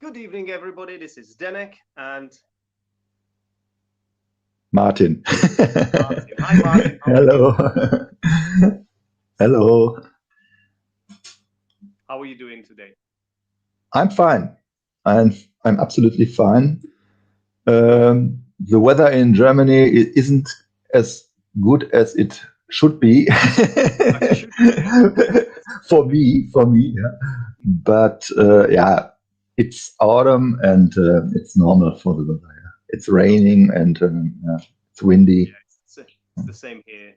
Good evening, everybody. This is Zdenek and Martin. Martin. Hi, Martin. How are Hello. you? Hello. How are you doing today? I'm fine. I'm absolutely fine. The weather in Germany isn't as good as it should be. It should be, yeah. For me, yeah. But yeah, it's autumn and it's normal for the weather. Yeah. It's raining and yeah, it's windy. Yeah, it's the same here.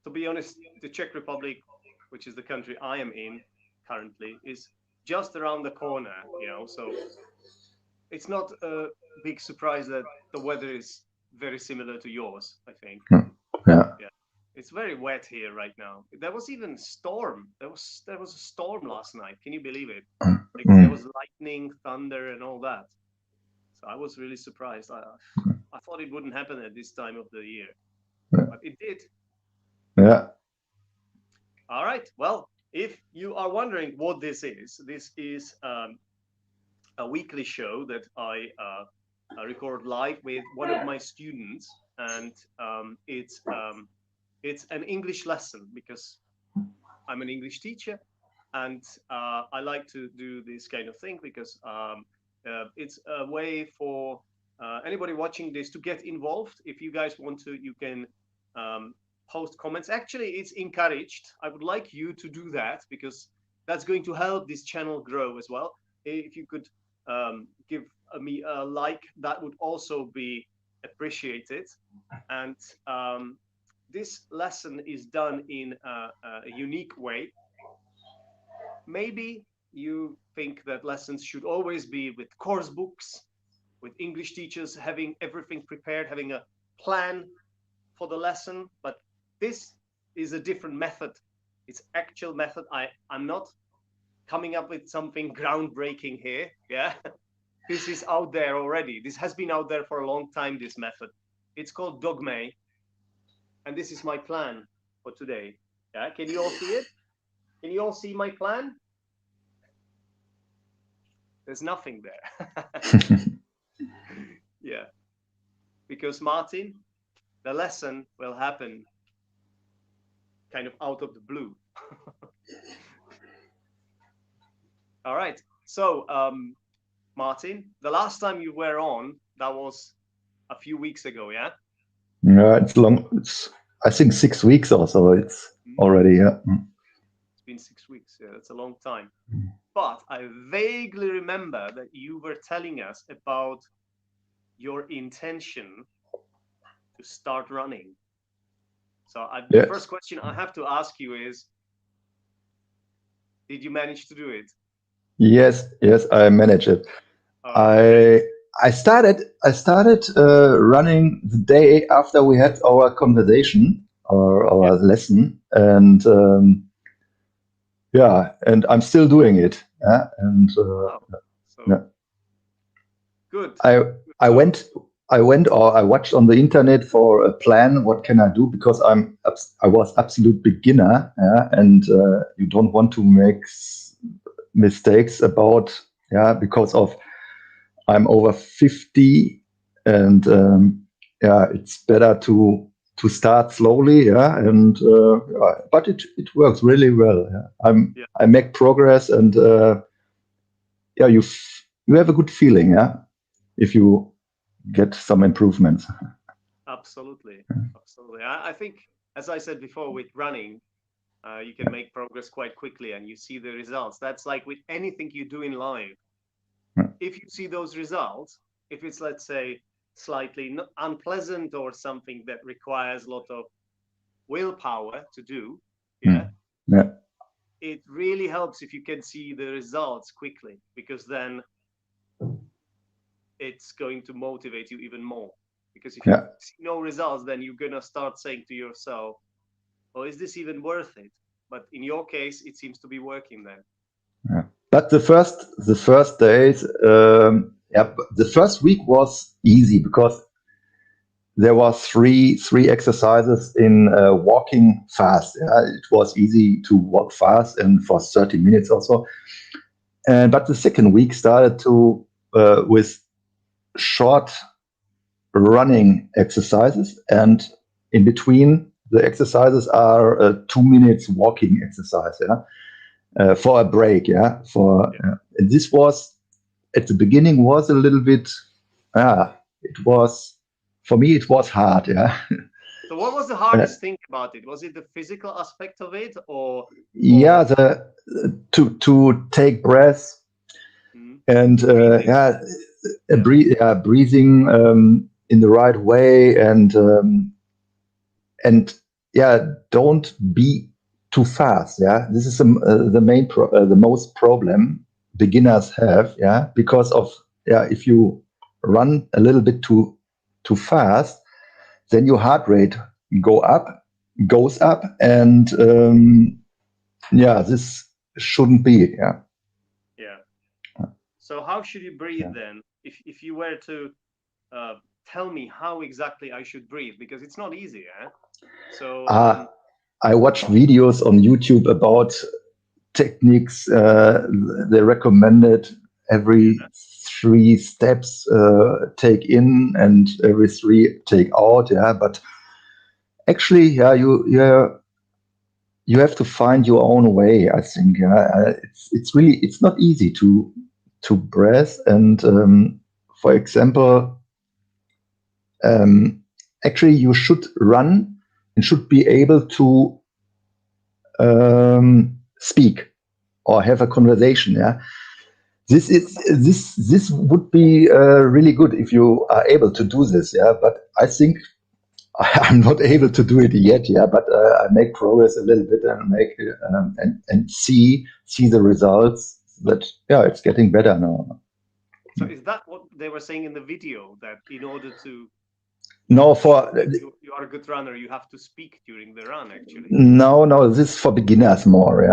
To be honest, the Czech Republic, which is the country I am in currently, is just around the corner, so it's not a big surprise that the weather is very similar to yours, I think. Yeah. Yeah. It's very wet here right now. There was even storm. There was a storm last night. Can you believe it? Like there was lightning, thunder, and all that. So I was really surprised. I thought it wouldn't happen at this time of the year, but it did. Yeah. All right. Well, if you are wondering what this is a weekly show that I record live with one of my students, and it's an English lesson because I'm an English teacher, and I like to do this kind of thing because it's a way for anybody watching this to get involved. If you guys want to, you can post comments. Actually, it's encouraged. I would like you to do that because that's going to help this channel grow as well. If you could give me a like, that would also be appreciated. And this lesson is done in a unique way. Maybe you think that lessons should always be with course books, with English teachers having everything prepared, having a plan for the lesson, but this is a different method. It's actual method. I'm not coming up with something groundbreaking here. Yeah. This is out there already. This has been out there for a long time, this method. It's called Dogme. And this is my plan for today. Yeah. Can you all see it? Can you all see my plan? There's nothing there. Yeah. Because Martin, the lesson will happen kind of out of the blue. All right. So, Martin, the last time you were on, that was a few weeks ago, yeah? Yeah, it's long. It's, I think, 6 weeks or so. It's already, yeah. It's been 6 weeks. Yeah, that's a long time. But I vaguely remember that you were telling us about your intention to start running. So the first question I have to ask you is, did you manage to do it? Yes, I managed it. I started running the day after we had our conversation or our lesson, and yeah, and I'm still doing it. Yeah, and yeah. Good. I went or I watched on the internet for a plan. What can I do? Because I was absolute beginner, yeah, and you don't want to make mistakes about, yeah, because of I'm over 50, and yeah, it's better to start slowly, yeah, and but it works really well. Yeah. I make progress, and yeah, you have a good feeling, yeah, if you get some improvements. Absolutely. I think, as I said before, with running, you can make progress quite quickly, and you see the results. That's like with anything you do in life. If you see those results, if it's, let's say, slightly unpleasant or something that requires a lot of willpower to do, yeah, it really helps if you can see the results quickly, because then it's going to motivate you even more. Because if you see no results, then you're gonna start saying to yourself, "Oh, is this even worth it?" But in your case, it seems to be working then. Yeah. But the first days, yeah, the first week was easy because there was three exercises in walking fast. It was easy to walk fast and for 30 minutes or so. But the second week started to with short running exercises, and in between the exercises are 2 minutes walking exercise, for a break, this was at the beginning was a little bit, it was, for me it was hard, So what was the hardest thing about it? Was it the physical aspect of it, or to take breath and breathing in the right way, and don't be too fast. This is the most problem beginners have. Because of if you run a little bit too fast, then your heart rate goes up, and this shouldn't be. So how should you breathe then? If you were to tell me how exactly I should breathe, because it's not easy. So I watched videos on YouTube about techniques. They recommended every 3 steps take in and every 3 take out. But actually, you have to find your own way, I think. It's not easy to breathe. And for example, actually you should run and should be able to speak or have a conversation. This would be really good if you are able to do this. But I think I'm not able to do it yet. But I make progress a little bit and make and see the results. That it's getting better now. So is that what they were saying in the video, that in order to you are a good runner, you have to speak during the run? Actually, no, this is for beginners more.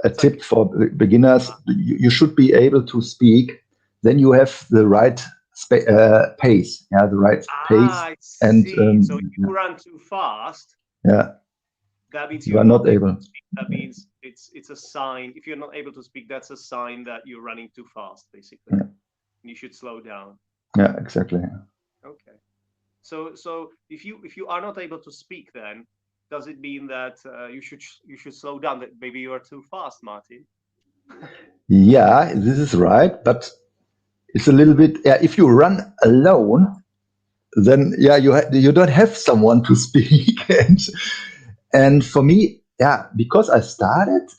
A tip for beginners: you should be able to speak. Then you have the right pace. The right pace. And so if you run too fast, that means you are not able to speak. That means it's a sign. If you're not able to speak, that's a sign that you're running too fast, basically. You should slow down. Exactly. Okay. So if you are not able to speak, then does it mean that you should slow down? That maybe you are too fast, Martin? This is right, but it's a little bit. If you run alone, then you don't have someone to speak. And for me, because I started,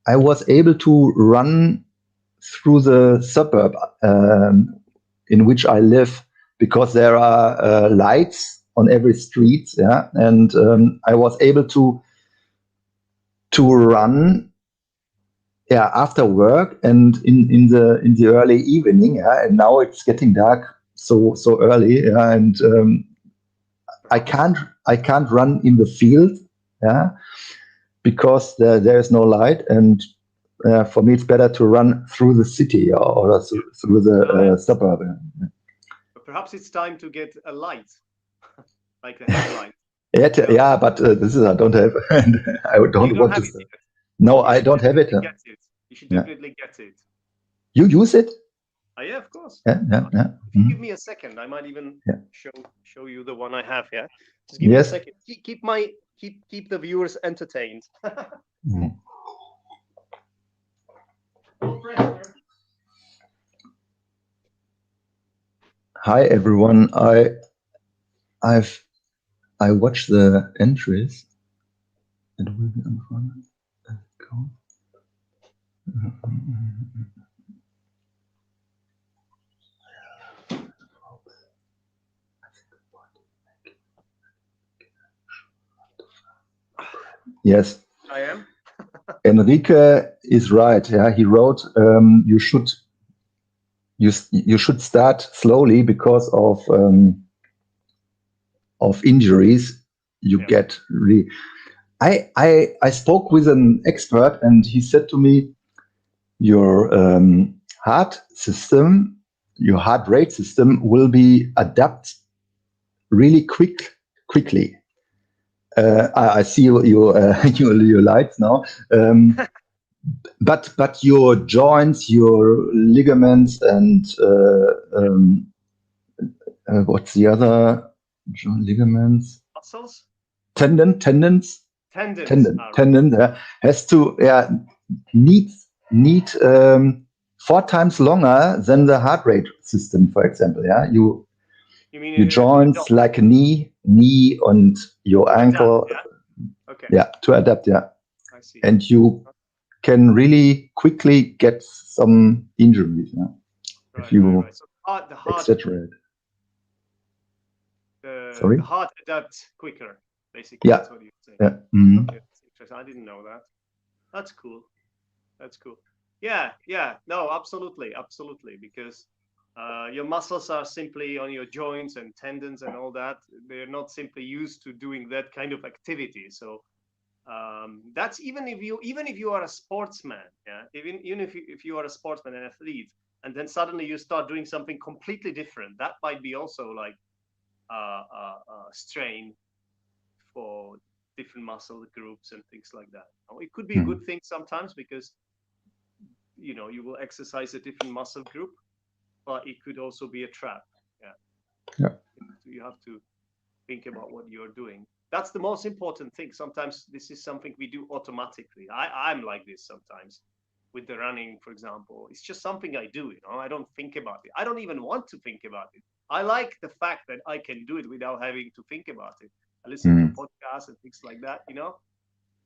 I was able to run through the suburb in which I live, because there are lights on every street, and I was able to run after work and in the early evening, and now it's getting dark so early, and I can't run in the field, because there is no light, and for me it's better to run through the city or through the suburb. Perhaps it's time to get a light, like a headlight. But this is I don't have. I don't want to. No, I don't have it. Get it. You should definitely get it. You use it? Yeah, of course. Yeah. If you give me a second, I might even show you the one I have here. Just give me a second. Keep the viewers entertained. Hi everyone. I watched the entries. It will be on front. Yes, I am. Enrique is right. He wrote you should start slowly because of injuries you get. Really, I spoke with an expert, and he said to me, your heart rate system will be adapt really quickly. I see your lights now. but your joints, your ligaments, and what's the other ligaments? Muscles? Tendons. Tendons. Tendon has to need 4 times longer than the heart rate system, for example. Yeah, You mean your joints like knee and your ankle. Adapt, yeah? Okay. Yeah, to adapt. Yeah, I see. and you can really quickly get some injuries. Yeah, Right, if you right. So the heart exaggerate. Sorry? the heart adapts quicker, basically. Yeah. That's what you're saying. Yeah. Mm-hmm. Okay, that's interesting. I didn't know that. That's cool. That's cool. Yeah, yeah. No, absolutely, absolutely. Because your muscles are simply on your joints and tendons and all that. They're not simply used to doing that kind of activity. So that's even if you are a sportsman, yeah. Even if you are a sportsman and athlete, and then suddenly you start doing something completely different, that might be also like strain for different muscle groups and things like that. It could be a good thing sometimes because you will exercise a different muscle group, but it could also be a trap. Yeah. You have to think about what you're doing. That's the most important thing. Sometimes this is something we do automatically. I'm like this sometimes with the running, for example. It's just something I do. I don't think about it. I don't even want to think about it. I like the fact that I can do it without having to think about it. I listen to podcasts and things like that.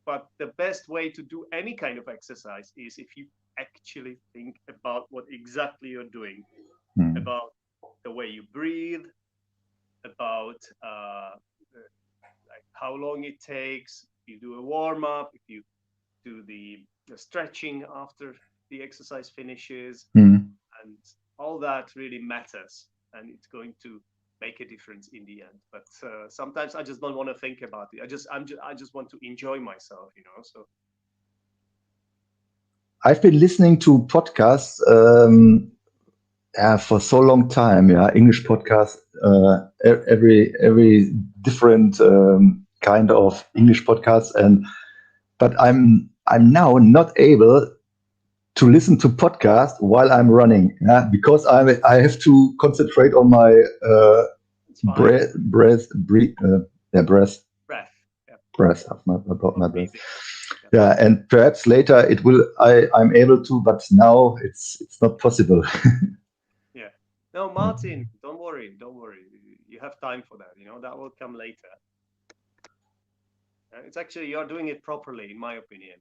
But the best way to do any kind of exercise is if you actually think about what exactly you're doing, about the way you breathe, about like how long it takes. If you do a warm up, if you do the stretching after the exercise finishes, and all that really matters, and it's going to make a difference in the end. But sometimes I just don't want to think about it. I just want to enjoy myself. So I've been listening to podcasts for so long time. Yeah, English podcasts, every different kind of English podcasts, but I'm now not able to listen to podcasts while I'm running. Yeah, because I have to concentrate on my breath. breath. About my breath. Yeah, and perhaps later it will. I'm able to, but now it's not possible. Yeah. No, Martin, don't worry. You have time for that. That will come later. It's actually you're doing it properly, in my opinion.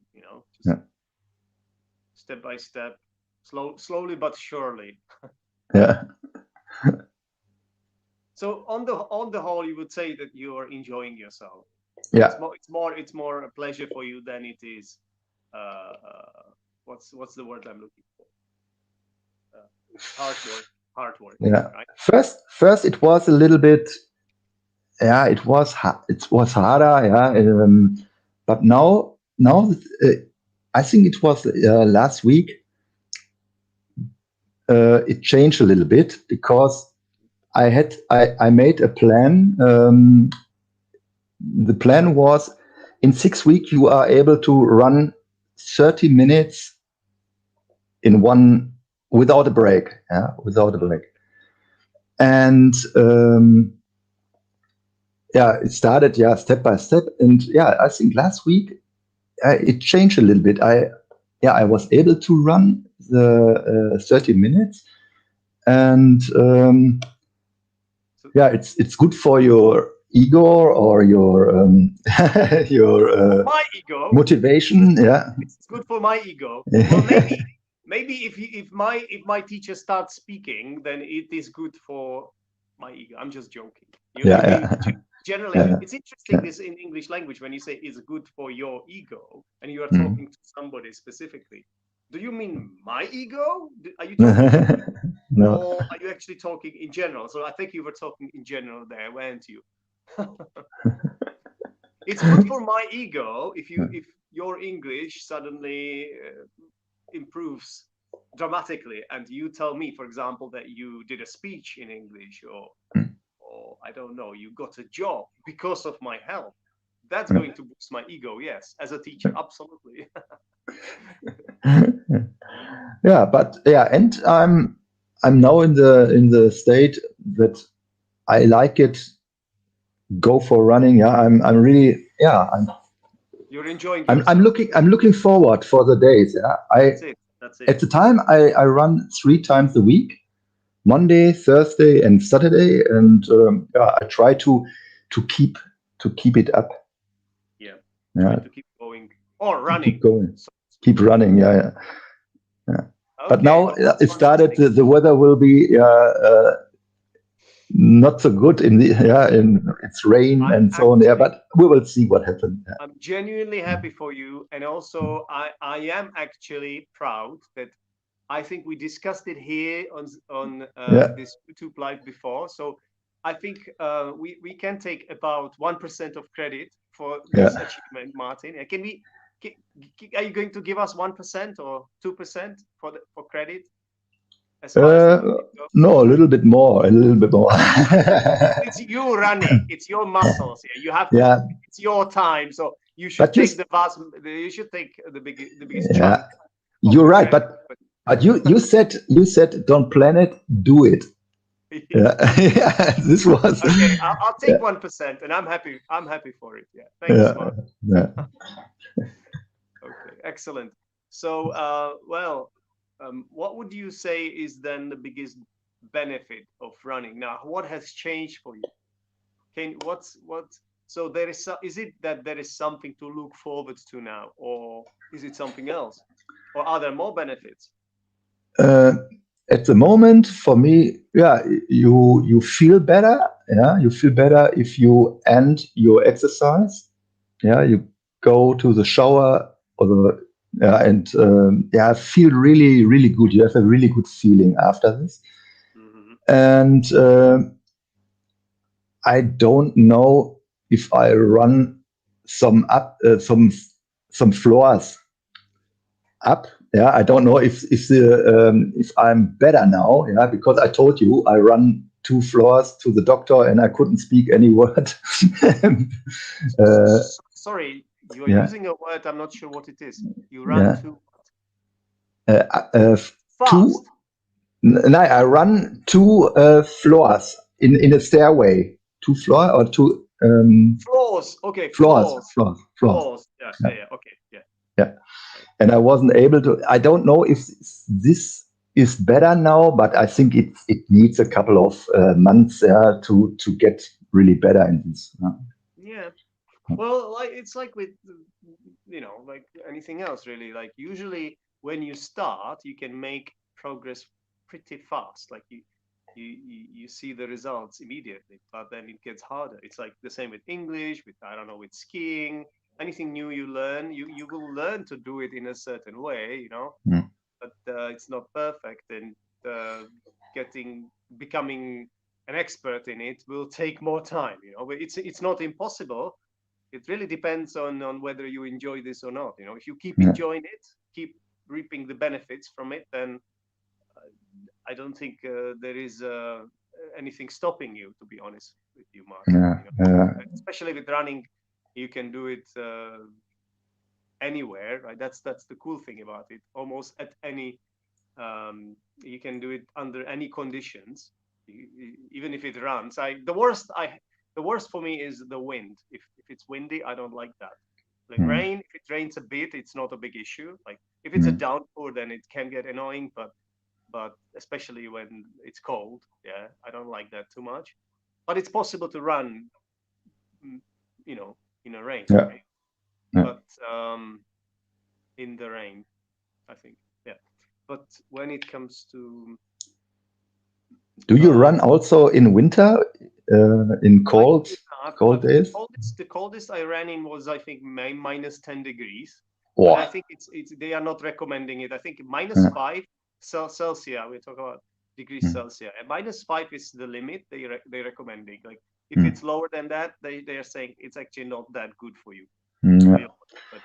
Just step by step, slowly but surely. Yeah. So on the whole, you would say that you are enjoying yourself. Yeah. It's more a pleasure for you than it is. What's the word I'm looking for? Hard work. Yeah. Right? First, it was a little bit. Yeah, it was harder. Yeah, but now, I think it was last week. It changed a little bit because I made a plan. The plan was in 6 weeks you are able to run 30 minutes in one without a break. Yeah, without a break. And it started step by step. And I think last week it changed a little bit. I was able to run the 30 minutes, and it's good for your ego or your my ego motivation. Yeah, it's good for my ego. Well, maybe if my teacher starts speaking, then it is good for my ego. I'm just joking. Generally, it's interesting this in English language when you say it's good for your ego and you are talking to somebody specifically. Do you mean my ego? Are you talking no, or are you actually talking in general? So I think you were talking in general there, weren't you? It's good for my ego if your English suddenly improves dramatically and you tell me, for example, that you did a speech in English or I don't know, you got a job because of my help. That's going to boost my ego, yes, as a teacher, absolutely. Yeah, but yeah, and I'm now in the state that I like it. Go for running. Yeah, I'm really, yeah, You're enjoying I'm yourself. looking forward for the days. Yeah, That's it. That's at it. the time I run 3 times a week, Monday, Thursday, and Saturday, and yeah, I try to keep it up. Yeah. Try Yeah, to keep going or to keep running. going, So to speak. keep running. Yeah, yeah. Yeah. But Okay. now Well, that's it started. fantastic. The weather will be not so good in the yeah, in it's rain I'm and so on. Yeah, actually but we will see what happens. I'm genuinely happy for you, and also I am actually proud that I think we discussed it here on Yeah, this YouTube live before. So I think we can take about 1% of credit for this yeah. achievement, Martin. Can we? ca- Are you going to give us 1% or 2% for credit as far as the Uh, credit goes? no, a little bit more, a little bit more. It's you running. It's your muscles here. You have to. Yeah, It's your time, so you should but take the vast. You should take the biggest yeah, chunk of you're the right. credit. But you said don't plan it, do it. Yeah. Yeah, yeah. This was Okay, I'll yeah, take 1%, and I'm happy. I'm happy for it. Yeah. Thanks, yeah, Mark. yeah. Okay, excellent. So, well, what would you say is then the biggest benefit of running? Now, what has changed for you? What? So there is. Is it that there is something to look forward to now, or is it something else, or are there more benefits? Uh, at the moment, for me, yeah, you feel better. Yeah, you feel better if you end your exercise. Yeah, you go to the shower or the yeah, and yeah, feel really good. You have a really good feeling after this. Hmm. And I don't know if I run some up some floors up. Yeah, I don't know if I'm better now. Yeah, because I told you I run 2 floors to the doctor and I couldn't speak any word. uh, Sorry, you are yeah, using a word. I'm not sure what it is. You run yeah. too Uh, uh, two. fast. No, I run 2 floors in a stairway. 2 floor or two Floors. Okay, floors, floors. floors. Floors. Yeah, Yeah, yeah, yeah. Okay, yeah. yeah. And I wasn't able to. I don't know if this is better now, but I think it needs a couple of months to get really better in this. Yeah. Well, like it's like with like anything else really. Like usually when you start, you can make progress pretty fast. Like you see the results immediately, but then it gets harder. It's like the same with English, with I don't know, with skiing. Anything new you learn, you will learn to do it in a certain way, Mm. but it's not perfect, and getting becoming an expert in it will take more time. But it's not impossible. It really depends on whether you enjoy this or not. If you keep Yeah, enjoying it, keep reaping the benefits from it, then I don't think there is anything stopping you, to be honest with you, Martin. yeah, yeah, Especially with running, you can do it anywhere, right? That's the cool thing about it. Almost at any, you can do it under any conditions, even if it runs. The worst for me is the wind. If it's windy, I don't like that. Like mm, rain, if it rains a bit, it's not a big issue. Like if it's a mm, downpour, then it can get annoying, but especially when it's cold, yeah, I don't like that too much. But it's possible to run, mm, you know, in a rain, yeah, yeah. but in the rain, I think, yeah. But when it comes to Do you uh, run also in winter, in I cold did not. cold The days? coldest, the coldest I ran in was, I think, minus 10 degrees, and I Oh, think it's they are not recommending it. I think minus yeah, 5 Celsius. We talk about degrees mm, Celsius, and -5 is the limit they recommending. Like if mm, it's lower than that, they are saying it's actually not that good for you, mm, for yeah, your body. But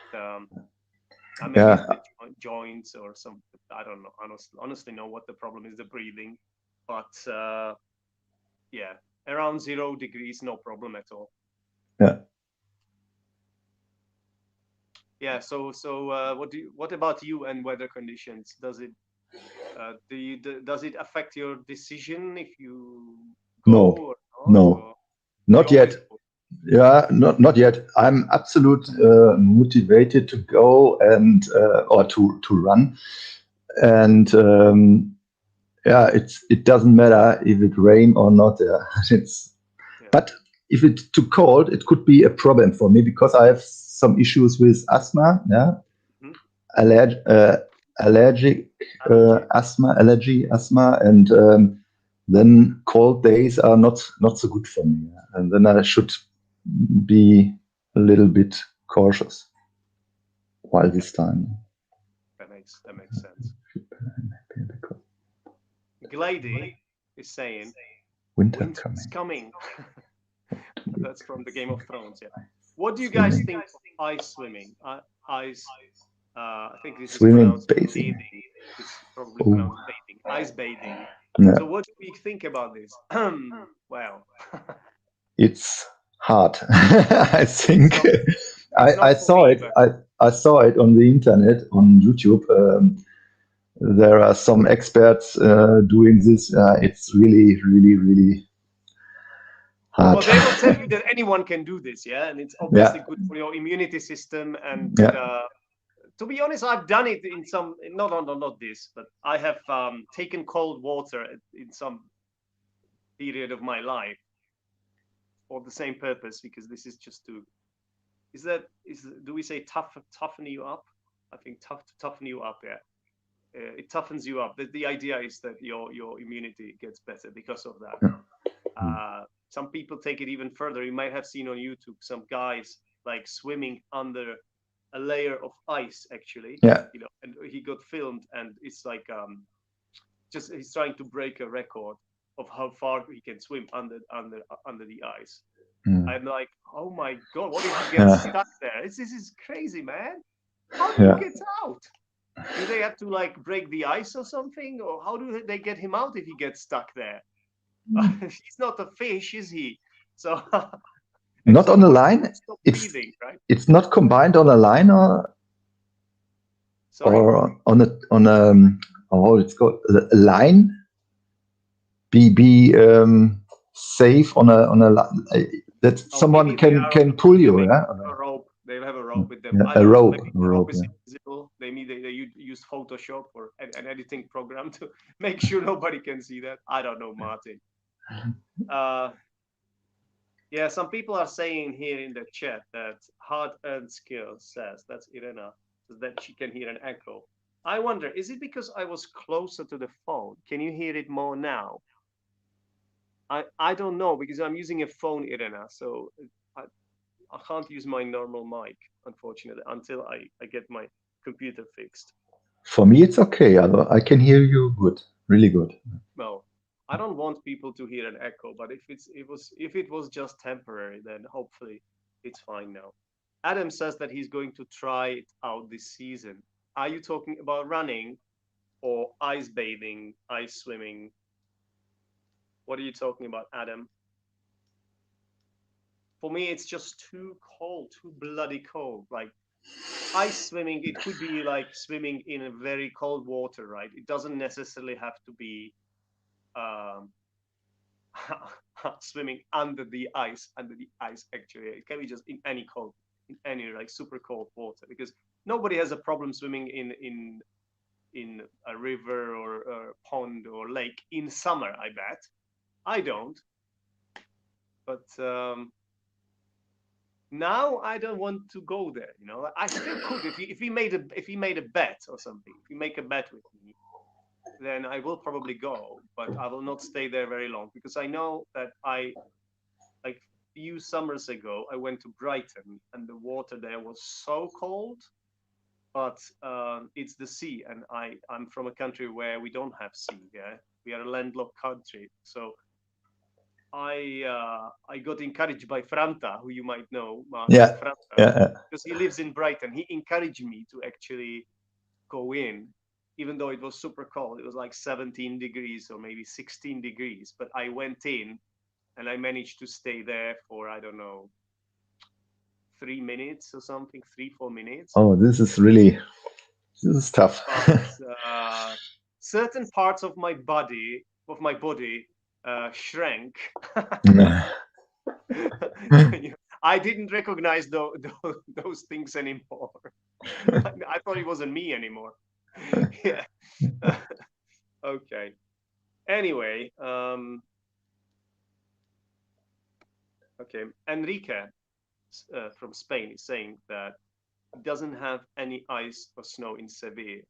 maybe it's yeah, the joints or some. I don't know. Honestly, know what the problem is. The breathing, but yeah, around 0 degrees, no problem at all. yeah. Yeah. So what about you and weather conditions? Does it affect your decision if you No, go or not, no, or you not always yet. go? Yeah, not yet. I'm absolute motivated to go and or to run, and yeah, it doesn't matter if it rain or not. Yeah, it's Yeah. but if it's too cold, it could be a problem for me because I have some issues with asthma. Yeah, Hmm. allerg- uh, allergic Allergy. asthma, and then cold days are not so good for me. Yeah. And then I should be a little bit cautious while Yeah. this time. That makes sense. Glady is saying Winter winter is coming. coming. That's from the Game of Thrones. Yeah. What do you guys Swimming, think of ice swimming? Ice. I think this is swimming, pronounced bathing. bathing. It's probably Oh, pronounced bathing. Ice bathing. yeah, So what do we think about this? Well, it's hard. I it's think not. It's I not for saw me, it. but I saw it on the internet on YouTube. There are some experts doing this. It's really hard. well, they will tell you that anyone can do this, yeah, and it's Yeah, obviously good for your immunity system. And yeah. to be honest, I've done it in some, not this, but I have taken cold water in some period of my life for the same purpose, because this is just to, do we say toughen you up? I think toughen you up, yeah. It toughens you up. The idea is that your immunity gets better because of that. Some people take it even further. You might have seen on YouTube some guys like swimming under a layer of ice, actually, Yeah. and he got filmed, and it's like just he's trying to break a record of how far he can swim under the ice. Mm. I'm like, oh my god, what if he gets Yeah. stuck there? This is crazy, man. How do you Yeah. get out? Do they have to like break the ice or something, or how do they get him out if he gets stuck there? He's not a fish, is he? So at Not on some a point line. stop It's breathing, right? it's not combined on a line Sorry. or on a oh it's called a line. Be safe on a that Oh, someone maybe they can are pull you. filming Yeah. a rope. They have a rope with them. Yeah. I don't know. Maybe A the rope rope. is Yeah. invisible. They use Photoshop or an editing program to make sure nobody can see that. I don't know, Martin. Uh, yeah, some people are saying here in the chat that hard-earned skill says that's Irena, that she can hear an echo. I wonder, is it because I was closer to the phone? Can you hear it more now? I don't know because I'm using a phone, Irena, so I, I can't use my normal mic, unfortunately, until I get my computer fixed. For me, it's okay. I can hear you good, really good. Well, I don't want people to hear an echo, but if it was just temporary, then hopefully it's fine now. Adam says that he's going to try it out this season. Are you talking about running or ice bathing, ice swimming? What are you talking about, Adam? For me, it's just too cold, too bloody cold. Like ice swimming, it could be like swimming in a very cold water, right? It doesn't necessarily have to be um, swimming under the ice. Actually, it can be just in any cold, in any like super cold water, because nobody has a problem swimming in a river or a pond or lake in summer. I bet I don't, but now I don't want to go there. I still could if he made a bet or something. If you make a bet with me, then I will probably go, but I will not stay there very long because I know that I like few summers ago I went to Brighton and the water there was so cold. But it's the sea, and I'm from a country where we don't have sea. Yeah, we are a landlocked country, so I got encouraged by Franta, who you might know, Martin Yeah. Franta, Yeah. because he lives in Brighton. He encouraged me to actually go in, even though it was super cold. It was like 17 degrees or maybe 16 degrees. But I went in and I managed to stay there for, I don't know, 3 minutes or something, 3-4 minutes. Oh, this is tough. But certain parts of my body shrank. I didn't recognize those things anymore. I thought it wasn't me anymore. Yeah. Okay. Anyway, okay. Enrique from Spain is saying that it doesn't have any ice or snow in Seville.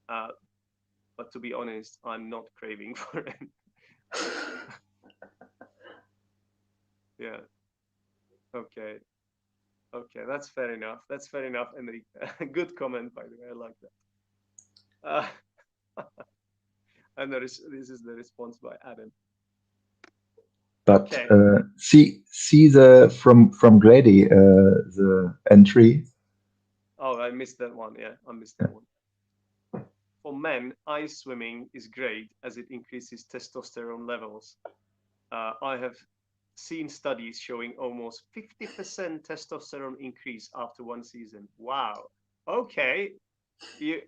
But to be honest, I'm not craving for it. Yeah. Okay. Okay, that's fair enough. That's fair enough, Enrique. Good comment, by the way. I like that. And this is the response by Adam. But Okay. see the from Grady the entry. Oh, I missed that one. Yeah, I missed that one. For men, ice swimming is great as it increases testosterone levels. I have seen studies showing almost 50% testosterone increase after one season. Wow. Okay. You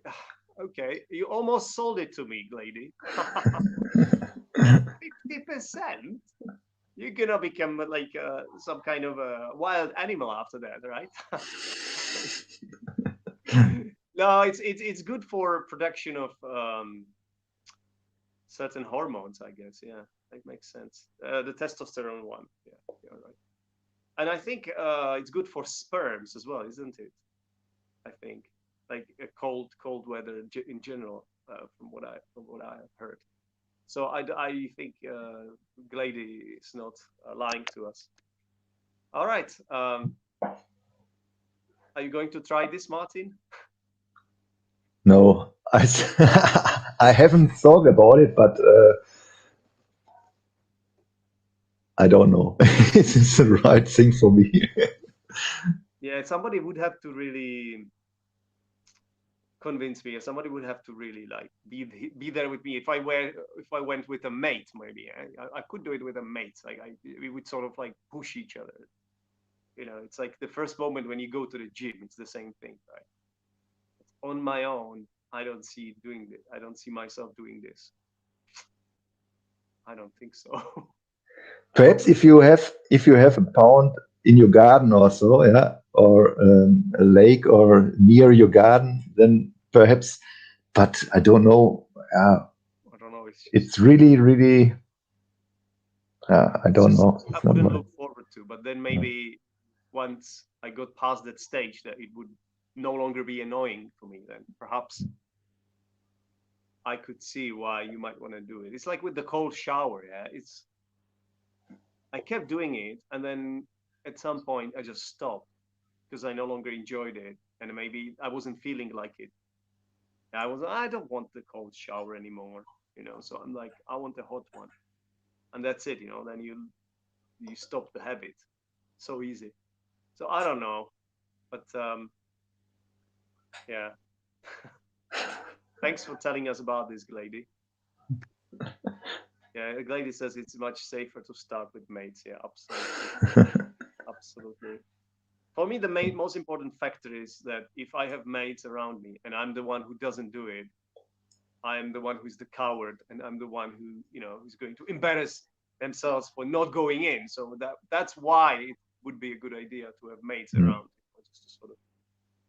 almost sold it to me, lady. 50%? You're gonna become like some kind of a wild animal after that, right? No, it's good for production of certain hormones, I guess. Yeah, that makes sense. The testosterone one. Yeah, you're right. And I think it's good for sperms as well, isn't it? I think like a cold weather in general, from what I have heard. So I think Glady is not lying to us. All right. Are you going to try this, Martin? No, I haven't thought about it, but I don't know. Is this the right thing for me? Yeah, somebody would have to really convince me. Somebody would have to really like be there with me. If I went with a mate, maybe I could do it with a mate. Like we would sort of like push each other. You know, it's like the first moment when you go to the gym. It's the same thing, right? On my own, I don't see doing this. I don't see myself doing this. I don't think so. Perhaps if you have a pond in your garden or so, yeah, or a lake or near your garden, then perhaps. But I don't know. I don't know. It's really. I don't know. I It's not wouldn't my. look forward to. But then maybe once I got past that stage, that it would no longer be annoying for me. Then perhaps I could see why you might want to do it. It's like with the cold shower. Yeah, I kept doing it, and then at some point I just stopped because I no longer enjoyed it, and maybe I wasn't feeling like it. I don't want the cold shower anymore, you know. So I'm like, I want a hot one, and that's it, you know. Then you stop the habit, so easy. So I don't know, but yeah. Thanks for telling us about this, Glady. Yeah, Glady says it's much safer to start with mates. Yeah, absolutely, absolutely. For me, the most important factor is that if I have mates around me and I'm the one who doesn't do it, I am the one who's the coward, and I'm the one who, you know, who's going to embarrass themselves for not going in. So that's why it would be a good idea to have mates around, just to sort of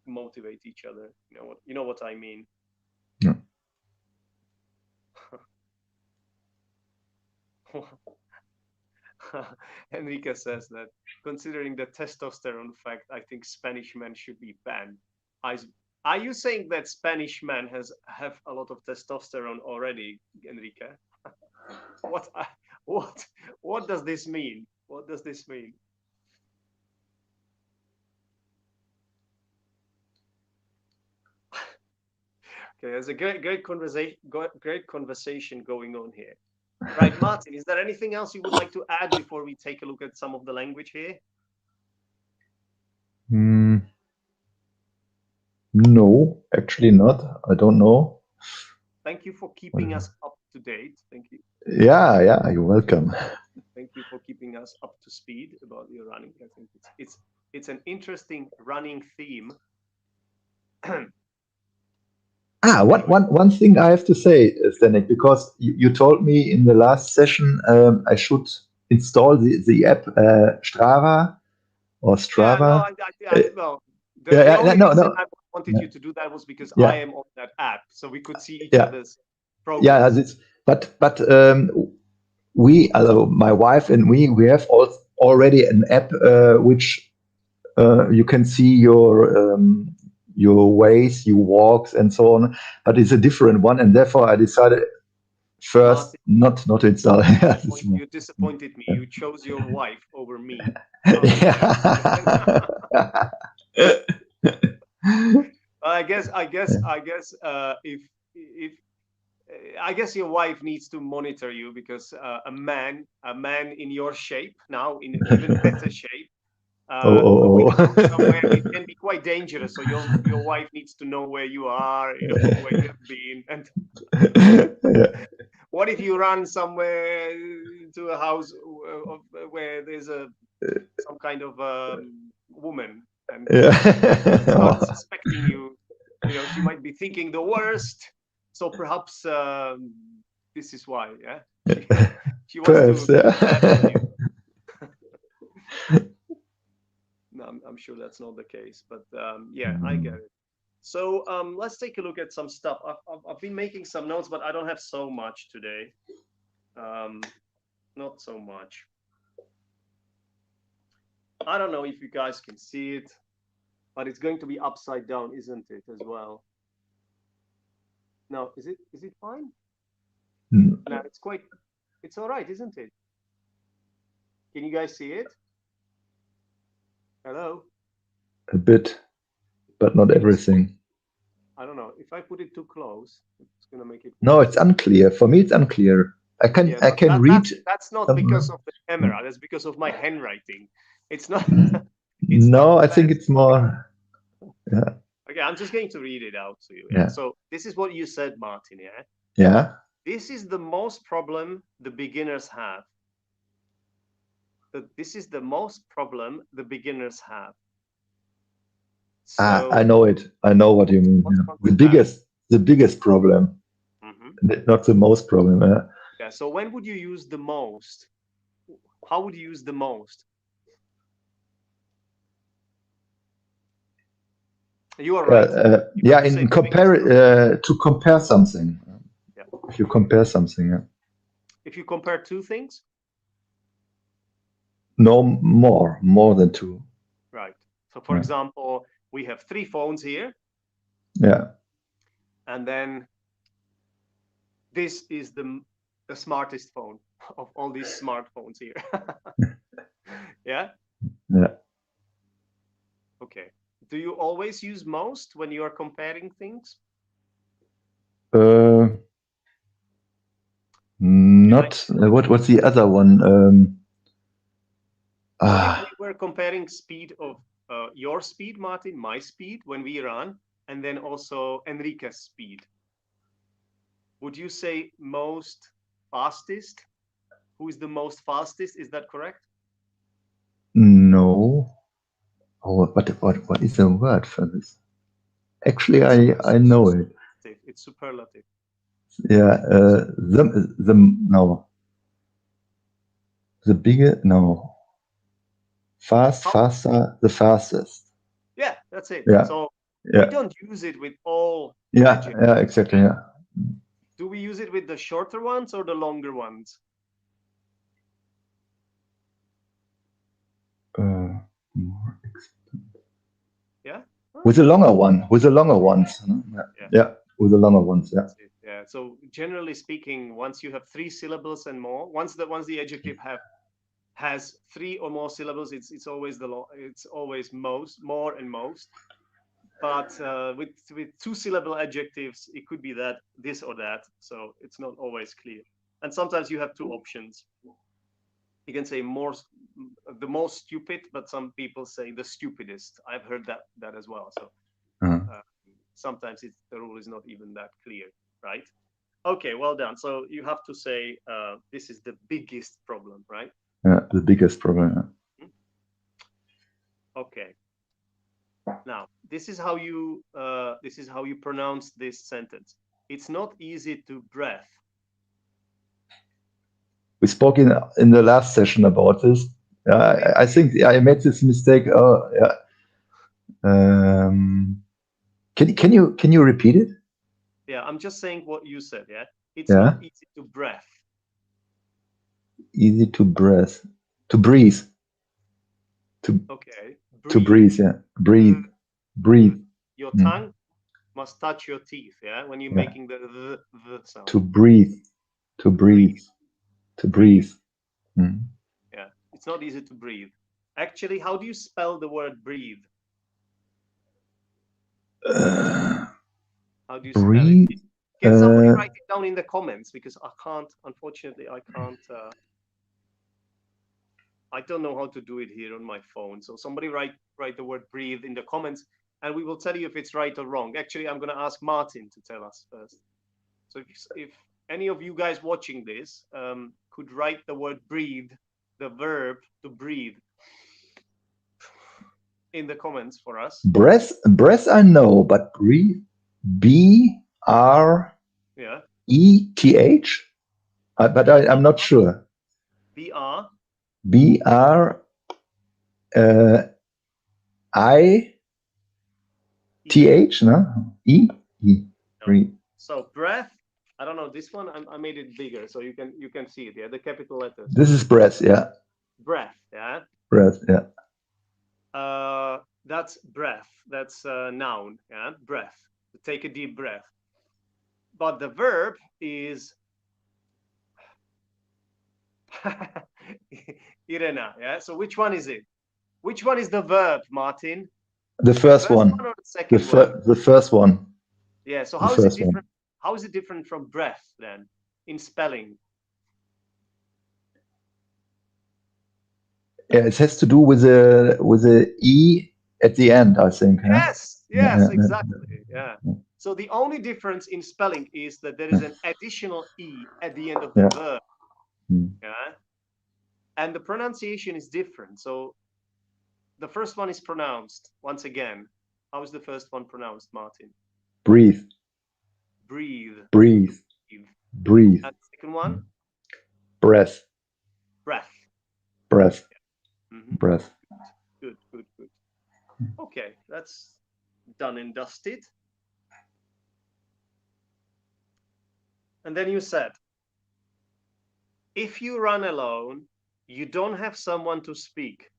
motivate each other. You know what I mean. Yeah. Enrique says that considering the testosterone fact, I think Spanish men should be banned. Are you saying that Spanish men have a lot of testosterone already, Enrique? what what does this mean? What does this mean? Okay, there's a great conversation going on here. Right, Martin, is there anything else you would like to add before we take a look at some of the language here? No, actually not. I don't know. Thank you for keeping us up to date. Thank you. Yeah, you're welcome. Thank you for keeping us up to speed about your running. I think it's it's an interesting running theme. One thing I have to say, Zdenek, because you told me in the last session I should install the app Strava or Yeah, no, Strava. well, the Yeah, only no, reason no. I wanted you to do that was because I Yeah, am on that app, so we could see each yeah, other's yeah. progress. But we, my wife and we have already an app which you can see your ways, your walks, and so on. But it's a different one, and therefore I decided first Martin, not to install. you disappointed me. You chose your wife over me. How dare you? Yeah. If I guess your wife needs to monitor you because a man in your shape now, in even better shape, when Oh, you go somewhere, it oh. can be quite dangerous. So your wife needs to know where you are, where you have been, and Yeah. what if you run somewhere to a house where there's some kind of woman, and she starts Yeah. suspecting you? She might be thinking the worst. So perhaps this is why, yeah, she wants to Perhaps, keep tabs on yeah. you. No, I'm sure that's not the case, but yeah, I get it. So let's take a look at some stuff. I've been making some notes, but I don't have so much today. Um, Not so much. I don't know if you guys can see it, but it's going to be upside down, isn't it, as well? No, is it fine? No, it's all right, isn't it? Can you guys see it? Hello? A bit, but not Can you see? everything. I don't know. If I put it too close, it's gonna make it No, worse. it's unclear. For me, it's unclear. I can Yeah, I but can read that's not because some. of the camera. That's because of my handwriting. It's not. It's not No, I think best. it's more. Yeah, Okay, I'm just going to read it out to you. Yeah. yeah, So this is what you said, Martin. Yeah. yeah. This is the most problem the beginners have. This is the most problem the beginners have. I So know it. I know what you mean. Yeah. what is that? The biggest problem, Hmm. not the most problem. Yeah. Yeah. So when would you use the most? How would you use the most? You are right. You have Yeah. to say In the biggest compare problem. to compare something. Yeah. If you compare something, yeah. If you compare two things, No more than two. right. So for Yeah. example, we have three phones here, Yeah. and then this is the smartest phone of all these smartphones here. Yeah. Yeah. Okay. Do you always use most when you are comparing things? Uh, not what's the other one? What if we Ah, were comparing speed of your speed, Martin, my speed when we run, and then also Enrique's speed? Would you say most fastest? Who is the most fastest? Is that correct? no. Oh, what is the word for this? Actually, I know it. It's superlative. Yeah. The no. The bigger no. How? Faster, the fastest. Yeah, that's it. Yeah. So we Yeah. don't use it with all Yeah. adjectives. Yeah. Exactly. Yeah. Do we use it with the shorter ones or the longer ones? More Yeah. with the longer one. With the longer ones. Yeah. Yeah. Yeah. With the longer ones. Yeah. That's it. Yeah. So generally speaking, once you have three syllables and more, once the adjective has three or more syllables, it's always it's always most, more and most. But with two syllable adjectives, it could be that, this or that. So it's not always clear. And sometimes you have two options. You can say the most stupid, but some people say the stupidest. I've heard that as well. So uh, sometimes the rule is not even that clear, right? Okay, well done. So you have to say this is the biggest problem, right? Yeah. The biggest problem. Yeah. Okay. Now, this is how you pronounce this sentence. It's not easy to breath. We spoke in the last session about this. I think I made this mistake. Yeah. Can you repeat it? Yeah, I'm just saying what you said. Yeah, it's Yeah. not easy to breath. Easy to breath. To breathe. Okay. To breathe. Yeah. Breathe. Breathe. Your tongue must touch your teeth. Yeah, when you're making the sound. To breathe. To breathe. To breathe. Yeah, it's not easy to breathe. Actually, how do you spell the word breathe? How do you spell it? Can somebody write it down in the comments, because I can't, unfortunately, I can't. I don't know how to do it here on my phone. So somebody write the word breathe in the comments, and we will tell you if it's right or wrong. Actually, I'm going to ask Martin to tell us first. So if any of you guys watching this could write the word breathe, the verb to breathe, in the comments for us. Breath I know, but breathe, BRETH? But I'm not sure. BR ITH, no? E? No. So breath, I don't know, this one I made it bigger so you can see it, yeah, the capital letters. This is breath, yeah. Breath, yeah. Breath, yeah. That's breath, that's a noun, yeah, breath, to take a deep breath. But the verb is Irena, yeah. So which one is it? Which one is the verb, Martin? The first one. Or the second one? The first one. Yeah. So how is it different? How is it different from breath then in spelling? Yeah, it has to do with a E at the end, I think. Yes, yes, exactly. Yeah. So the only difference in spelling is that there is an additional E at the end of the verb. Yeah. And the pronunciation is different. So the first one is pronounced, once again. How is the first one pronounced, Martin? Breathe. Breathe. Breathe. Breathe. And the second one? Breath. Breath. Breath. Yeah. Breath. Good, good, good. Okay, that's done and dusted. And then you said, if you run alone, you don't have someone to speak.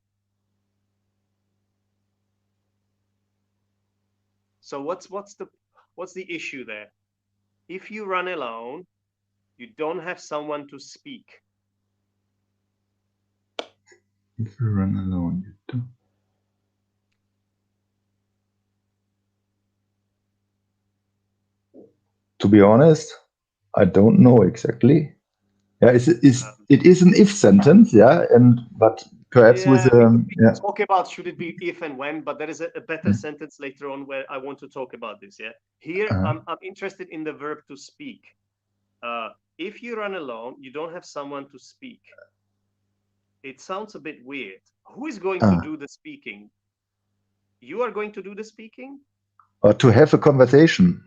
So what's the issue there? If you run alone, you don't have someone to speak. If you run alone, you don't. To be honest, I don't know exactly. Yeah, it is an if sentence, yeah, but perhaps with we can talk about should it be if and when, but there is a better sentence later on where I want to talk about this. Yeah, here I'm interested in the verb to speak. If you run alone, you don't have someone to speak. It sounds a bit weird. Who is going to do the speaking? You are going to do the speaking? Or to have a conversation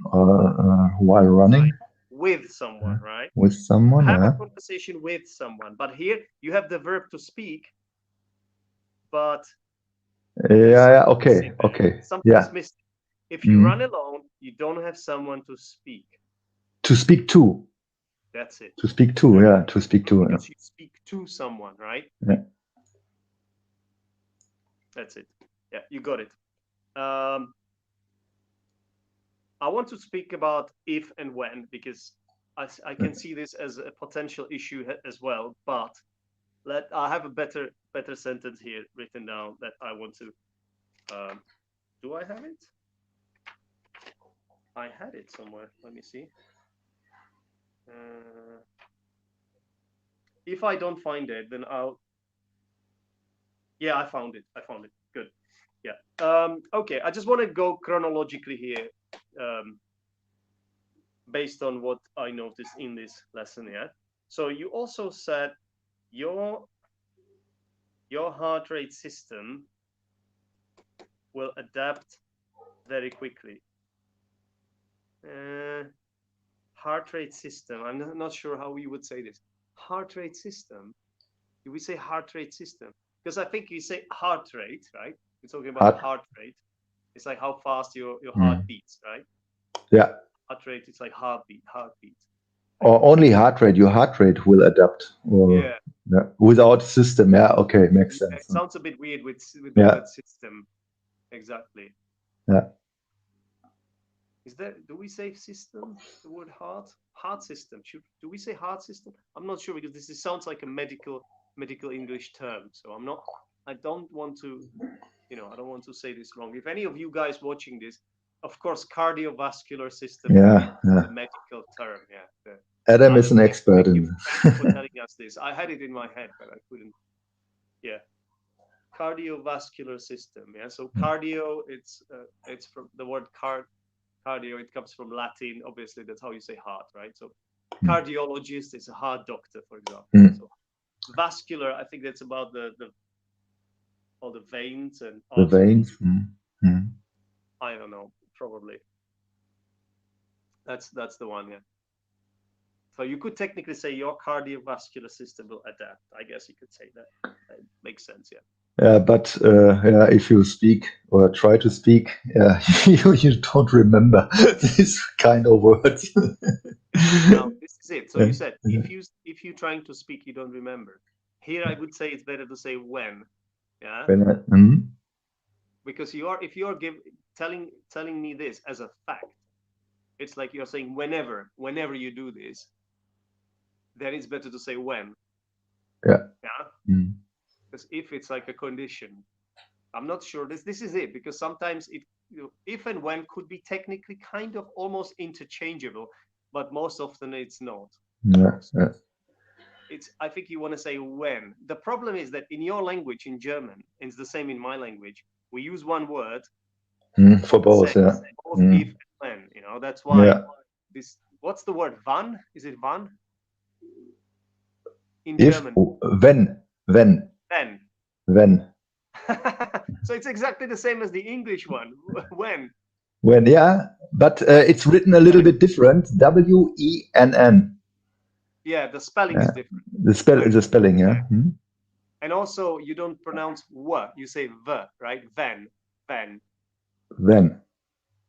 while running. Right. With someone, right? With someone, have a conversation with someone. But here you have the verb to speak, but okay. Something's missing. If you run alone, you don't have someone to speak. To speak to. That's it. To speak to, yeah. To speak to. Because you speak to someone, right? Yeah. That's it. Yeah, you got it. I want to speak about if and when, because I can see this as a potential issue as well. But I have a better sentence here written down that I want to. Do I have it? I had it somewhere. Let me see. If I don't find it, then I'll. Yeah, I found it. Good. Yeah. Okay. I just want to go chronologically here, based on what I noticed in this lesson. Yeah. So you also said your heart rate system will adapt very quickly. Heart rate system. I'm not sure how we would say this. Heart rate system. Do we say heart rate system? Because I think you say heart rate, right? You're talking about heart rate. It's like how fast your heart beats, right? Yeah. Heart rate, it's like heartbeat. Or only heart rate. Your heart rate will adapt. Or, yeah. Without system. Yeah. Okay. Makes sense. It sounds a bit weird with the word system. Exactly. Yeah. Do we say system? The word heart system. Do we say heart system? I'm not sure because this sounds like a medical English term. So I don't want to, I don't want to say this wrong. If any of you guys watching this, of course, cardiovascular system is the medical term. Yeah. Adam is an expert in. Thank you for telling us this. I had it in my head, but I couldn't. Yeah. Cardiovascular system. Yeah. So cardio, it's from the word cardio, it comes from Latin. Obviously, that's how you say heart, right? So cardiologist is a heart doctor, for example. So vascular, I think that's about all the veins and the veins. I don't know, probably. That's the one, yeah. So you could technically say your cardiovascular system will adapt. I guess you could say that. It makes sense, yeah. Yeah, but if you speak or try to speak, you don't remember this kind of words. Now, this is it. So you said if you're trying to speak, you don't remember. Here, I would say it's better to say when. Yeah. Because if you're telling me this as a fact, it's like you're saying whenever you do this, then it's better to say when. Yeah. Yeah. Because if it's like a condition, I'm not sure this is it, because sometimes if and when could be technically kind of almost interchangeable, but most often it's not. Yeah. I think you want to say when. The problem is that in your language, in German, and it's the same in my language, we use one word for both. Yeah. Both if and when. That's why this. What's the word? Wann? Is it wann? In German. When. So it's exactly the same as the English one. When, yeah, but it's written a little bit different. WENN. Yeah, the spelling is different. The spelling, yeah. And also, you don't pronounce w. You say v, right? When.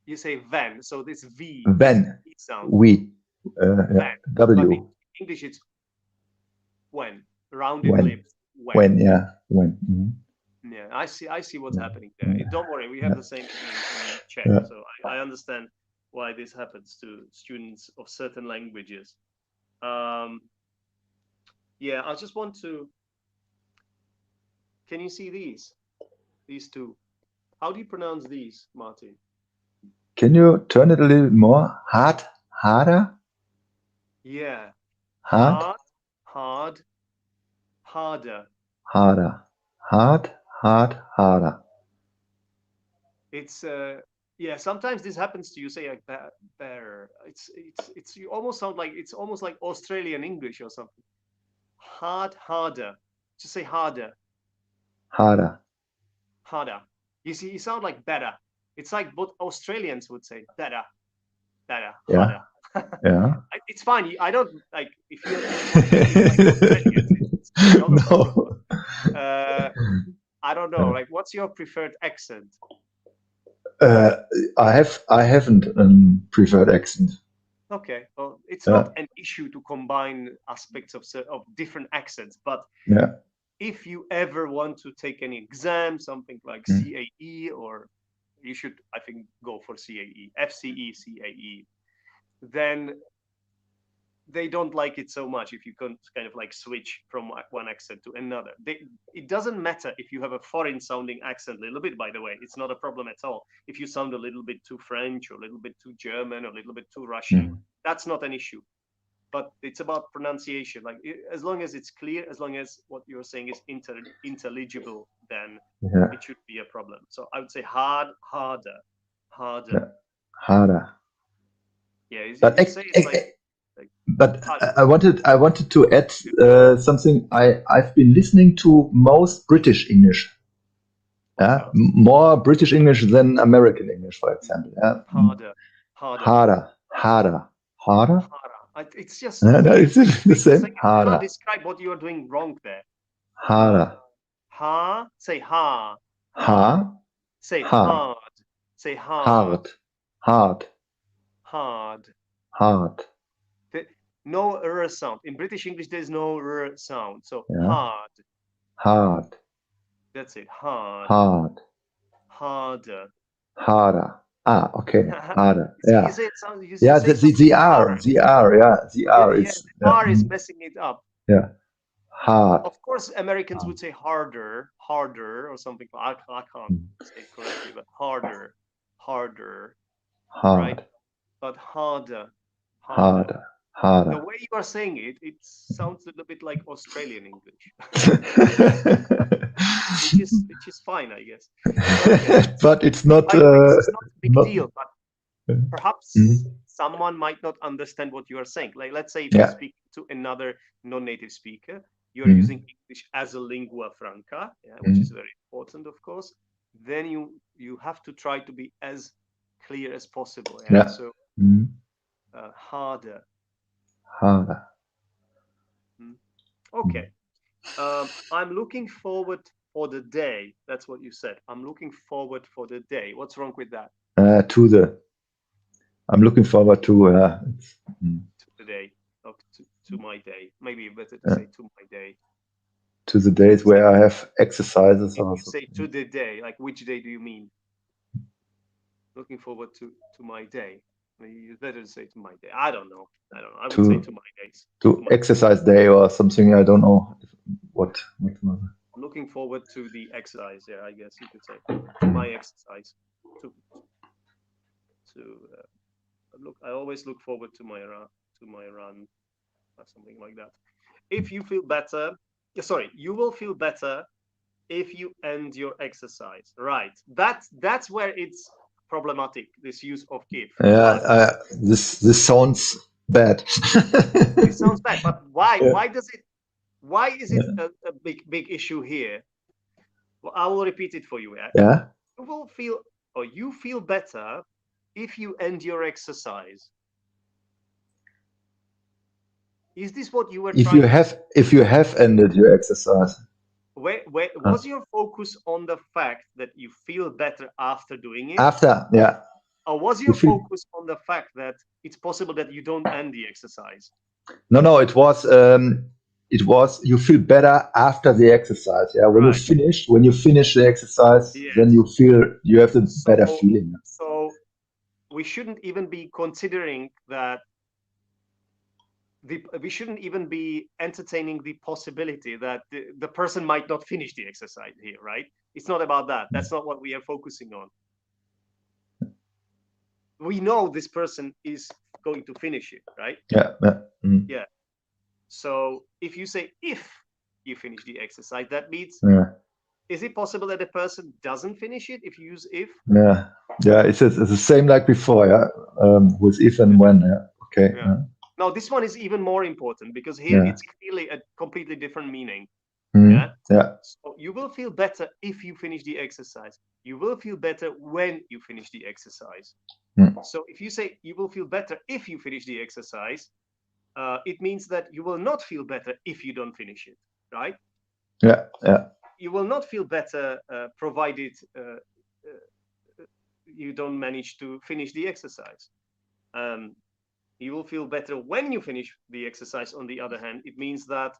You say when. So this v. When. Sound. We. W. But in English, it's when. Rounded lips. When. Yeah. When. Yeah, I see what's happening there. Don't worry, we have the same thing in Czech, so I understand why this happens to students of certain languages. I just want to. Can you see these two? How do you pronounce these, Martin? Can you turn it a little bit more? Harder? Yeah. Hard, harder. Harder. It's sometimes this happens to you. Say like better. It's you almost sound like it's almost like Australian English or something. Harder. Just say harder. You see, you sound like better. It's like what Australians would say. Better. Harder. Yeah. It's fine. I don't like if you're no. I don't know. Like, what's your preferred accent? I haven't preferred accent. Okay, well, it's not an issue to combine aspects of different accents, but if you ever want to take any exam, something like CAE, or you should, I think, go for CAE, FCE, CAE, then they don't like it so much if you can kind of like switch from one accent to another. It doesn't matter if you have a foreign sounding accent a little bit, by the way. It's not a problem at all. If you sound a little bit too French or a little bit too German or a little bit too Russian, that's not an issue. But it's about pronunciation. Like, as long as it's clear, as long as what you're saying is intelligible, then it should be a problem. So I would say harder. Yeah, but but I wanted to add something. I've been listening to most British English. Yeah, more British English than American English, for example. Yeah. Harder. Harder. Harder. Harder. It's just No, weird. it's the same. You Harder. can't describe what you are doing wrong there. Harder. Ha. Say ha. Ha. Say Hard. hard. Say hard. Hard. Hard. Hard. No r sound. In British English, there's no r sound. So Yeah. hard. Hard. That's it. Hard. Hard. Harder. Harder. Ah, okay. Harder. See, Yeah. you say it sounds. You Yeah. say The R. The R. Yeah. The R. yeah, It's the R is messing it up. Yeah. Hard. Of course, Americans would say harder, or something. I can't say it correctly, but harder. Hard. Right? But harder. The way you are saying it, it sounds a little bit like Australian English, which is fine, I guess. But it's not. It's not a big deal. But perhaps someone might not understand what you are saying. Like, let's say if you speak to another non-native speaker, you are using English as a lingua franca, which is very important, of course. Then you have to try to be as clear as possible. Yeah. So harder. Okay. I'm looking forward for the day. That's what you said. I'm looking forward for the day. What's wrong with that? I'm looking forward to the day, not to my day. Maybe better to say to my day. To the days where I have exercises. If you say to the day, like which day do you mean? Looking forward to my day. You better say to my day. I don't know. I would say to my days. To exercise day or something. I don't know what. I'm looking forward to the exercise. Yeah, I guess you could say to my exercise. I always look forward to my run or something like that. If you feel better, you will feel better if you end your exercise. Right. That's where it's problematic, this use of if. Yeah, this sounds bad. It sounds bad, but why? Why is it a big issue here? Well, I will repeat it for you. Yeah. You feel better if you end your exercise. Is this what you were trying? If you have ended your exercise. Was your focus on the fact that you feel better after doing it? After, yeah. Or was your focus on the fact that it's possible that you don't end the exercise? No, it was you feel better after the exercise. Yeah, when you finish the exercise, then you have the better feeling. So we shouldn't even be considering that. We shouldn't even be entertaining the possibility that the person might not finish the exercise here, right? It's not about that. That's not what we are focusing on. We know this person is going to finish it, right? Yeah. Yeah. So if you say if you finish the exercise, that means is it possible that the person doesn't finish it if you use if? Yeah. It's the same like before, with if and when. Yeah. Okay. Yeah. Now, this one is even more important because here it's clearly a completely different meaning. Yeah. So you will feel better if you finish the exercise. You will feel better when you finish the exercise. So if you say you will feel better if you finish the exercise, it means that you will not feel better if you don't finish it, right? Yeah. You will not feel better provided you don't manage to finish the exercise. You will feel better when you finish the exercise. On the other hand, it means that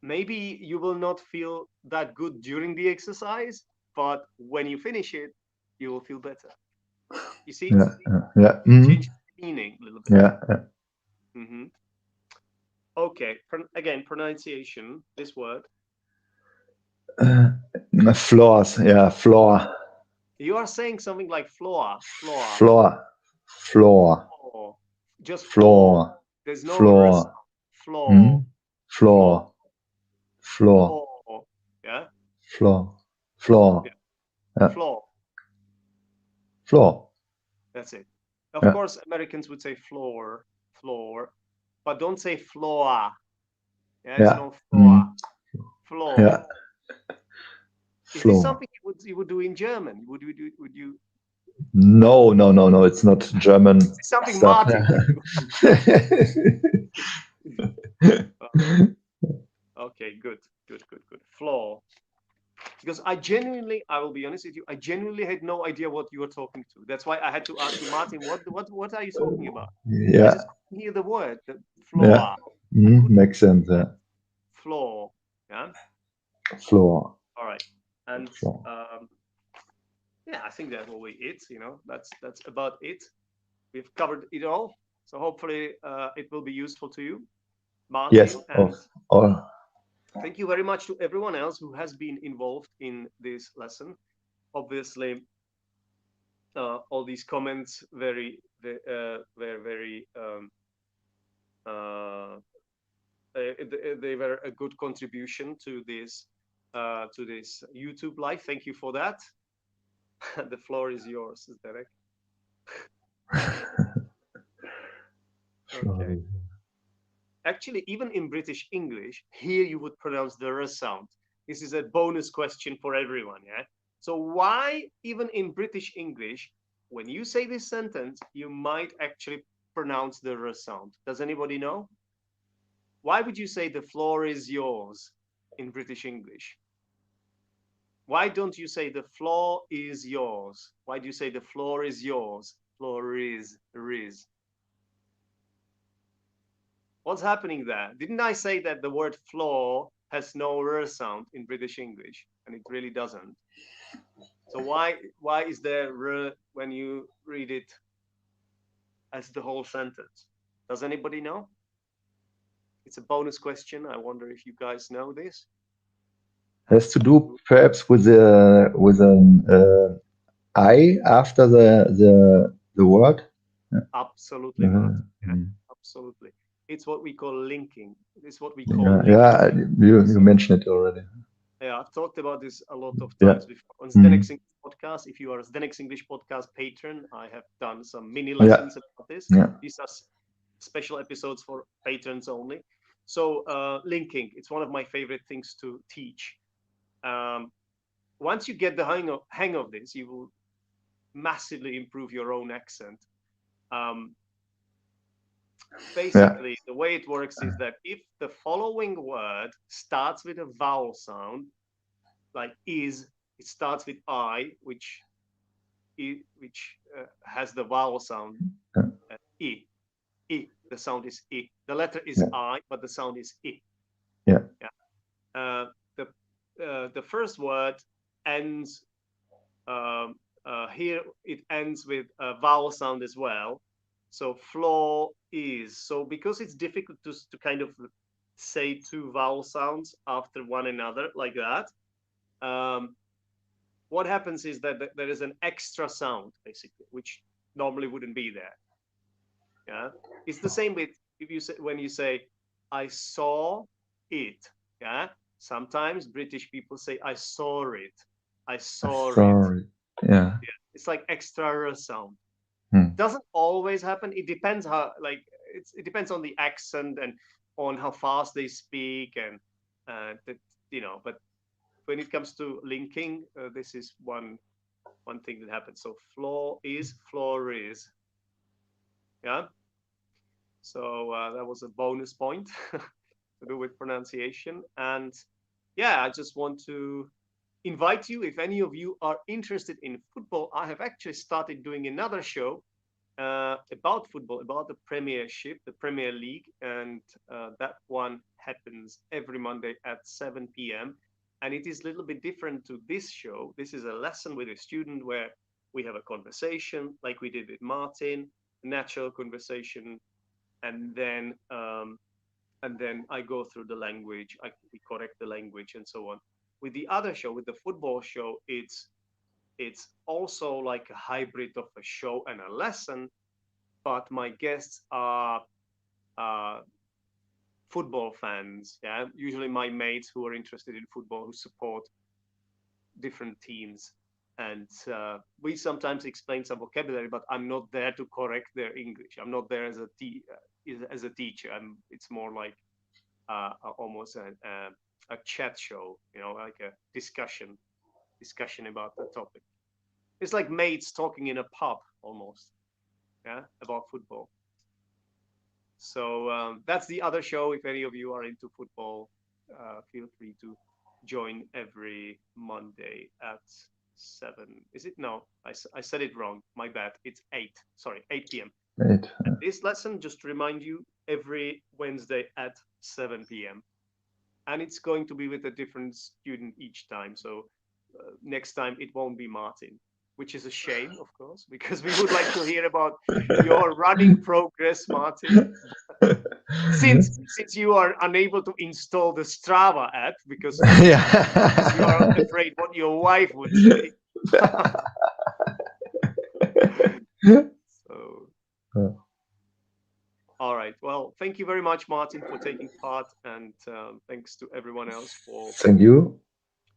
maybe you will not feel that good during the exercise, but when you finish it, you will feel better. You see? Yeah. Change the meaning a little bit. Yeah. Okay. Again, pronunciation. This word. Floors. Yeah. Floor. You are saying something like floor. Just floor. There's no floor. Floor. Floor. Yeah. Floor. Yeah. Floor. That's it. Of course, Americans would say floor, but don't say floor. Yeah. It's no floor. Floor. Yeah. Is this Floor. something you would do in German? Would you No, no, no, no. It's not German is this something stuff. Martin would do? Okay, good, good, good, good. Floor. Because I will be honest with you, I genuinely had no idea what you were talking to. That's why I had to ask you, Martin, what are you talking about? I Yeah, just couldn't hear the word, the yeah. floor. I couldn't Makes sense. Yeah. floor. Yeah. Floor. All right. And Floor. yeah, I think that will be it. That's about it. We've covered it all. So hopefully it will be useful to you, Yes. Martin. Oh, And oh, thank you very much to everyone else who has been involved in this lesson. Obviously, all these comments were very uh, they were a good contribution to this YouTube live. Thank you for that. The floor is yours, Derek. Okay. floor. Actually, even in British English, here you would pronounce the r sound. This is a bonus question for everyone, yeah? So why, even in British English, when you say this sentence, you might actually pronounce the r sound? Does anybody know? Why would you say the floor is yours in British English? Why don't you say the floor is yours? Why do you say the floor is yours? Floor is, riz. What's happening there? Didn't I say that the word floor has no r sound in British English? And it really doesn't. So why is there r when you read it as the whole sentence? Does anybody know? It's a bonus question. I wonder if you guys know this. Has to do perhaps with an I after the word. Absolutely, Martin. Yeah, Mm. absolutely. It's what we call linking. It's what we call Yeah, linking. yeah. You So mentioned it already. yeah, I've talked about this a lot of Yeah. times before on Mm. Zdenek's English podcast. If you are a Zdenek's English podcast patron, I have done some mini Yeah. lessons about this. Yeah. These are special episodes for patrons only. So linking, it's one of my favorite things to teach. Um, Once you get the hang of this, you will massively improve your own accent. Um, Yeah. Basically, the way it works is that if the following word starts with a vowel sound, like is, it starts with I, which has the vowel sound I. I. The sound is I. The letter is Yeah. I, but the sound is I. Yeah. Yeah. Uh, the the first word ends here. It ends with a vowel sound as well. So floor is. So because it's difficult to kind of say two vowel sounds after one another like that, um, what happens is that there is an extra sound basically, which normally wouldn't be there. Yeah, it's the same with if you say when you say I saw it. Yeah, sometimes British people say I saw it. I saw it. Sorry. Yeah. Yeah, it's like extra sound. Hmm. Doesn't always happen. It depends how like it depends on the accent and on how fast they speak and that But when it comes to linking, this is one thing that happens. So floor is. Yeah. So that was a bonus point to do with pronunciation. And yeah, I just want to invite you, if any of you are interested in football, I have actually started doing another show about football, about the Premiership, the Premier League, and that one happens every Monday at 7 p.m. And it is a little bit different to this show. This is a lesson with a student where we have a conversation, like we did with Martin, a natural conversation, and then I go through the language, we correct the language, and so on. With the other show, with the football show, it's also like a hybrid of a show and a lesson, but my guests are uh, football fans. Yeah, usually my mates who are interested in football, who support different teams, and we sometimes explain some vocabulary, but I'm not there to correct their English. I'm not there as a teacher. It's more like almost a chat show, like a discussion. discussion about the topic. It's like mates talking in a pub almost, yeah, about football. So that's the other show. If any of you are into football, feel free to join every Monday at 7. Is it? No, I said it wrong. My bad. It's 8. Sorry, 8 p.m. Right. And this lesson, just to remind you, every Wednesday at 7 p.m. And it's going to be with a different student each time. So next time it won't be Martin, which is a shame, of course, because we would like to hear about your running progress, Martin. Since you are unable to install the Strava app because you are afraid what your wife would say. So, all right. Well, thank you very much, Martin, for taking part, and thanks to everyone else Thank you.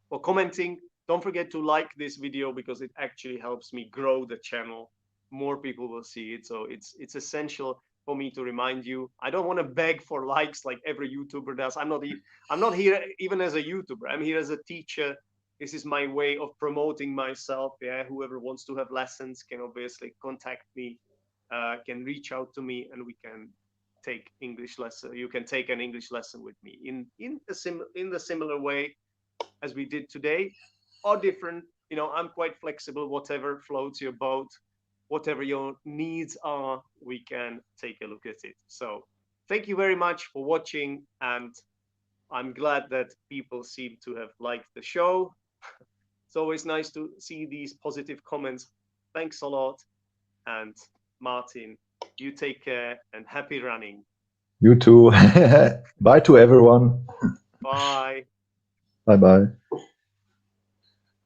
for commenting. Don't forget to like this video because it actually helps me grow the channel. More people will see it, so it's essential for me to remind you. I don't want to beg for likes like every YouTuber does. I'm not here even as a YouTuber. I'm here as a teacher. This is my way of promoting myself. Yeah, whoever wants to have lessons can obviously contact me, can reach out to me, and we can take English lesson. You can take an English lesson with me in the similar way as we did today, or different. You know, I'm quite flexible. Whatever floats your boat, whatever your needs are, we can take a look at it. So thank you very much for watching, and I'm glad that people seem to have liked the show. It's always nice to see these positive comments. Thanks a lot. And Martin, you take care and happy running. You too. Bye to everyone. Bye. Bye-bye.